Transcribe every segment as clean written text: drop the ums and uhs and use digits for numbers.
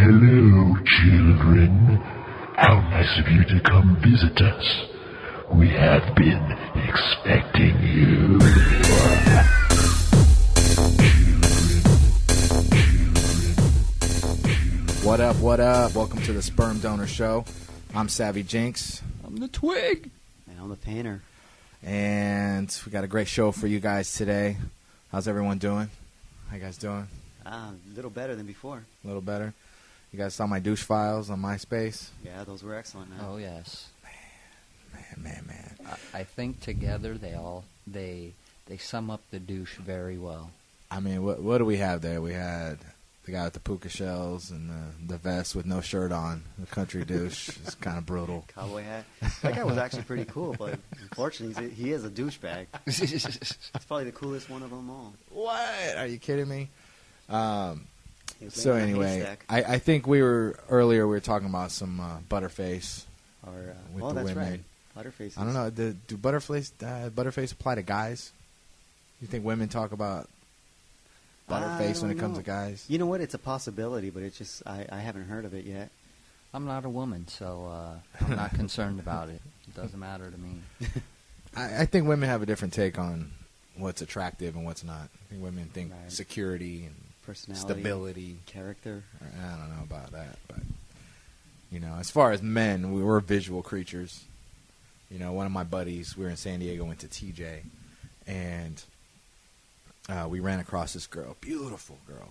Hello, children. How nice of you to come visit us. We have been expecting you. What up, what up? Welcome to the Sperm Donor Show. I'm Savvy Jinx. I'm the twig. And I'm the painter. And we got a great show for you guys today. How's everyone doing? How you guys doing? A little better than before. A little better? You guys saw my douche files on MySpace? Yeah, those were excellent, man. Oh yes. Man. I think together they sum up the douche very well. I mean, what do we have there? We had the guy with the puka shells and the vest with no shirt on. The country douche. It's kind of brutal. Cowboy hat. That guy was actually pretty cool, but unfortunately, he is a douchebag. It's probably the coolest one of them all. What? Are you kidding me? So anyway, I think we were talking about some Butterface with the that's women. right. Butterface. I don't know. Do Butterface apply to guys? You think women talk about Butterface when it comes to guys? You know what? It's a possibility, but it's just I haven't heard of it yet. I'm not a woman, so I'm not concerned about it. It doesn't matter to me. I think women have a different take on what's attractive and what's not. I think women think Right. security and Personality, stability, character. I don't know about that, but as far as men, we're visual creatures. One of my buddies, we were in San Diego, went to TJ, and we ran across this girl, beautiful girl,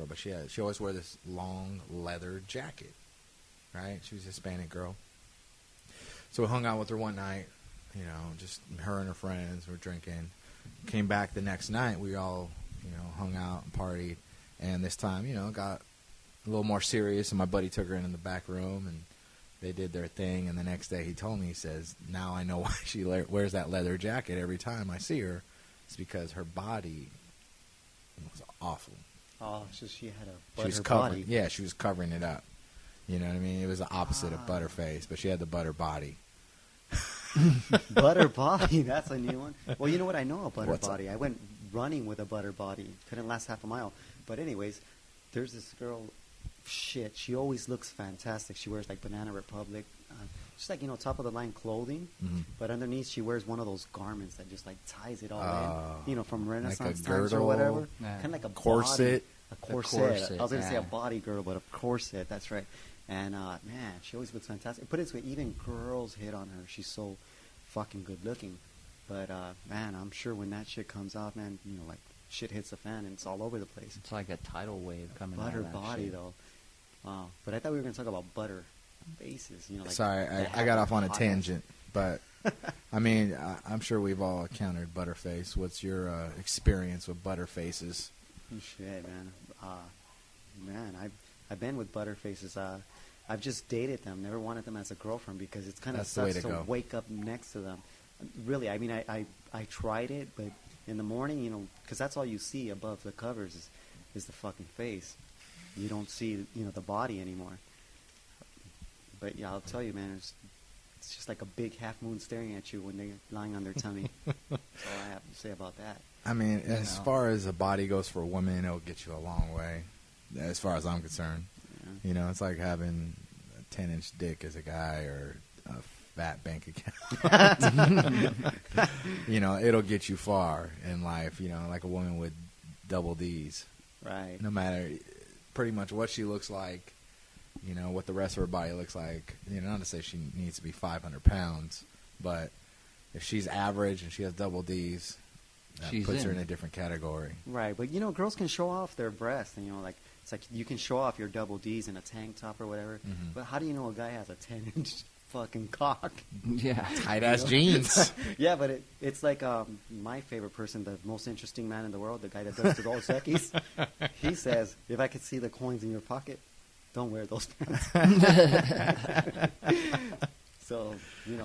but she always wore this long leather jacket, right? She was a Hispanic girl. So we hung out with her one night, just her and her friends were drinking. Came back the next night, we all, hung out and partied. And this time, got a little more serious, and my buddy took her in the back room, and they did their thing. And the next day he told me, he says, now I know why she wears that leather jacket every time I see her. It's because her body was awful. Oh, so she had She was covering, yeah, she was covering it up. You know what I mean? It was the opposite of Butterface, but she had the butter body. Butter body, that's a new one. Well, you know what? I know a butter What's body. I went running with a butter body. Couldn't last half a mile. But anyways, there's this girl. Shit, she always looks fantastic. She wears like Banana Republic, just like top of the line clothing. Mm-hmm. But underneath, she wears one of those garments that just like ties it all in. From Renaissance like a times or girdle, whatever. Yeah. Kind of like a corset. A corset. corset, I was gonna say yeah. a body girl, but a corset. That's right. And man, she always looks fantastic. Put it this way, even girls hit on her. She's so fucking good looking. But man, I'm sure when that shit comes out, man, like shit hits the fan and it's all over the place. It's like a tidal wave coming out Butter of that body shit. though. Wow. But I thought we were gonna talk about butter faces. Like Sorry, I got off on a tangent, but I mean, I'm sure we've all encountered Butterface. What's your experience with Butterfaces? Shit, man. Man, I've been with Butterfaces. I've just dated them. Never wanted them as a girlfriend because it's kind of That's the way sucks to to go. wake up next to them. Really, I mean, I tried it, but in the morning, because that's all you see above the covers is the fucking face. You don't see, the body anymore. But yeah, I'll tell you, man, it's just like a big half moon staring at you when they're lying on their tummy. That's all I have to say about that. I mean, as far as a body goes for a woman, it'll get you a long way, as far as I'm concerned. Yeah. It's like having a 10-inch dick as a guy or a fat bank account. It'll get you far in life, like a woman with double D's. Right. No matter pretty much what she looks like, what the rest of her body looks like. Not to say she needs to be 500 pounds, but if she's average and she has double D's, that puts her in a different category. Right, but girls can show off their breasts, and it's like you can show off your double D's in a tank top or whatever. Mm-hmm. But how do you know a guy has a 10-inch fucking cock? Yeah. Tight ass jeans. Yeah, but it's like my favorite person, the most interesting man in the world, the guy that does the Dos Equis. He says, "If I could see the coins in your pocket, don't wear those pants." So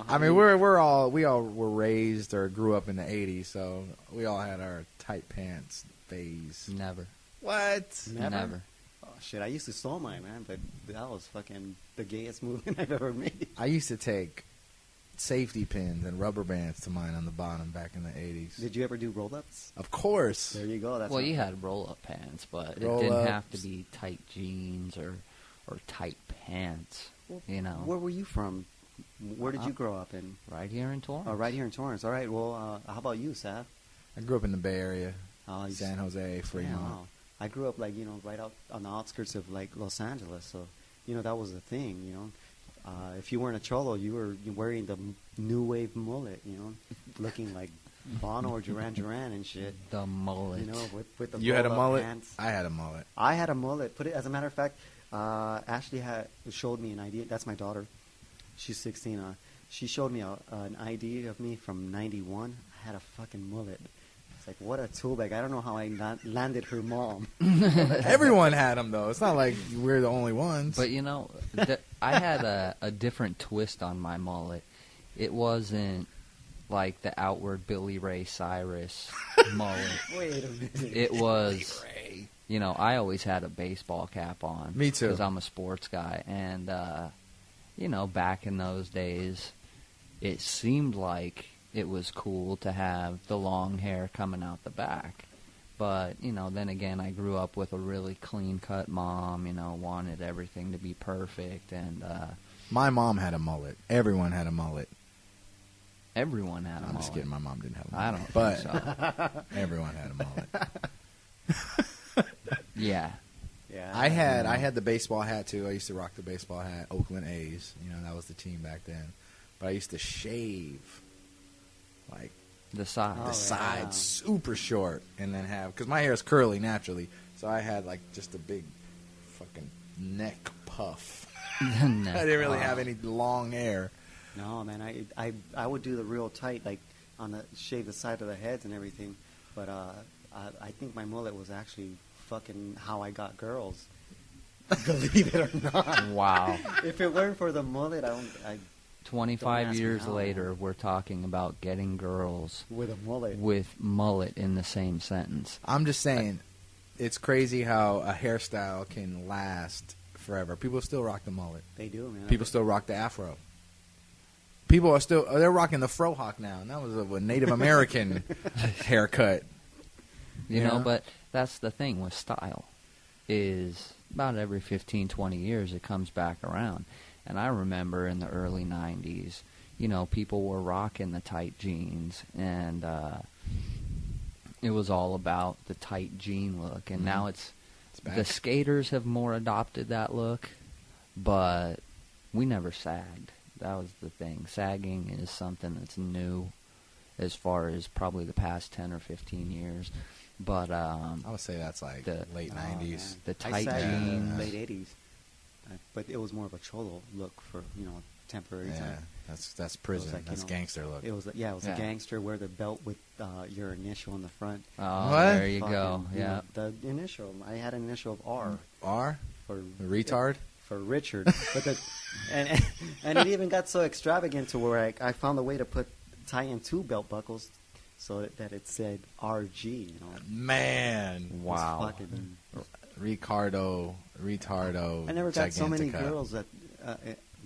I mean, we all were raised or grew up in the '80s, so we all had our tight pants phase. Never. What? Never. Oh shit! I used to sew mine, man, but that was fucking the gayest movement I've ever made. I used to take safety pins and rubber bands to mine on the bottom back in the '80s. Did you ever do roll-ups? Of course. There you go. That's Well, you had roll-up pants, but it Roll-ups. didn't have to be tight jeans or tight pants. You know, Where were you from? Where did you grow up in? right here in Torrance. Oh, right here in Torrance. All right. Well, how about you, Sav? I grew up in the Bay Area, You San Jose, Fremont. Wow. I grew up right out on the outskirts of Los Angeles. So that was the thing. If you weren't a cholo, you were wearing the new wave mullet. Looking like Bono or Duran Duran and shit. The mullet. With the You had a roll-up mullet? pants. I had a mullet. I had a mullet. As a matter of fact, Ashley showed me an ID. That's my daughter. She's 16. She showed me an ID of me from '91. I had a fucking mullet. It's like, what a tool bag. I don't know how I landed her mom. Everyone had them, though. It's not like we're the only ones. But I had a different twist on my mullet. It wasn't like the outward Billy Ray Cyrus mullet. Wait a minute. It was, I always had a baseball cap on. Me too. Because I'm a sports guy. And, back in those days, it seemed like it was cool to have the long hair coming out the back. But, then again, I grew up with a really clean-cut mom, wanted everything to be perfect. And my mom had a mullet. Everyone had a mullet. everyone had a mullet. I'm just kidding. My mom didn't have a mullet. I don't but think so. everyone had a mullet. Yeah. Yeah. I had the baseball hat, too. I used to rock the baseball hat. Oakland A's. That was the team back then. But I used to shave, like, The side. the Oh, sides yeah. super short, and then because my hair is curly naturally, so I had like just a big fucking neck puff. I didn't really have any long hair. No, man. I would do the real tight, like shave the side of the heads and everything. But I think my mullet was actually fucking how I got girls. Believe it or not. Wow. If it weren't for the mullet, I 25 Don't ask me years how. later, we're talking about getting girls with a mullet. with mullet in the same sentence. I'm just saying, it's crazy how a hairstyle can last forever. People still rock the mullet. They do, man. People still rock the afro. People they're rocking the frohawk now, and that was a Native American haircut. You Yeah. know, but that's the thing with style, is about every 15, 20 years it comes back around. And I remember in the early 90s, people were rocking the tight jeans, and it was all about the tight jean look. And now it's back. the skaters have more adopted that look, but we never sagged. That was the thing. Sagging is something that's new as far as probably the past 10 or 15 years. But I would say that's like The- late 90s. the I tight sagged in jeans. the late 80s. But it was more of a cholo look for, temporary Yeah, time. that's prison. like, That's gangster look. It was a Yeah. gangster, wear the belt with your initial in the front. Oh, What? there you go. Fucking, Yeah. the initial. I had an initial of R R? for Retard? for Richard. But and it even got so extravagant to where I found a way to tie in two belt buckles so that it said RG. Man. It was Wow. fucking- Retardo. I never got so many Gigantica. girls that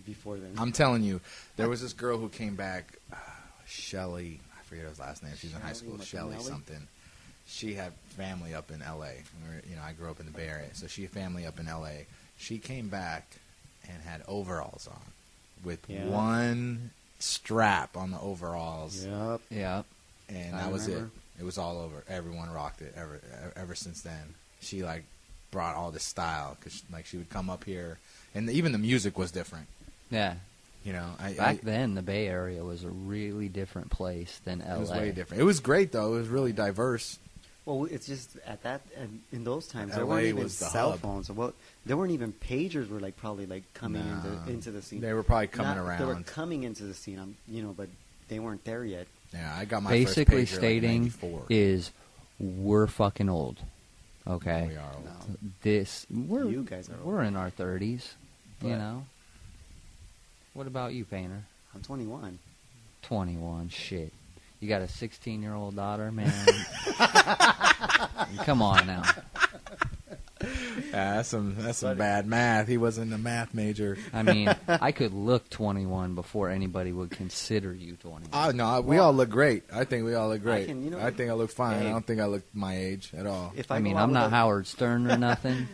before then. I'm telling you, there was this girl who came back, Shelly. I forget her last name. She's in high school. Shelly Shelly McNally? something. She had family up in L.A. I grew up in the Bay Area, so she had family up in L.A. She came back and had overalls on with Yeah. one strap on the overalls, Yep. Yeah. and I that was it. remember. It was all over. Everyone rocked it ever since then. She brought all this style because she would come up here, and even the music was different. Yeah. Back I then, the Bay Area was a really different place than LA. it was way different. It was great though. It was really diverse. Well, it's just in those times there LA weren't even was the cell hub. phones. Well, there weren't even pagers. Were probably coming Nah. into the scene. They were probably coming They were around. coming into the scene. But they weren't there yet. Yeah, I got my Basically first pager, stating 94. is we're fucking old. Okay. We are old. No. You guys are old. We're in our 30s, But- What about you, Painter? I'm 21. 21. Shit. You got a 16-year-old daughter, man. Come on now. Yeah, that's some bad math. He wasn't a math major. I mean, I could look 21 before anybody would consider you 21. Oh no, we all look great. I think we all look great. I I think I look fine. Hey. I don't think I look my age at all. If I mean, go out I'm with not a- Howard Stern or nothing,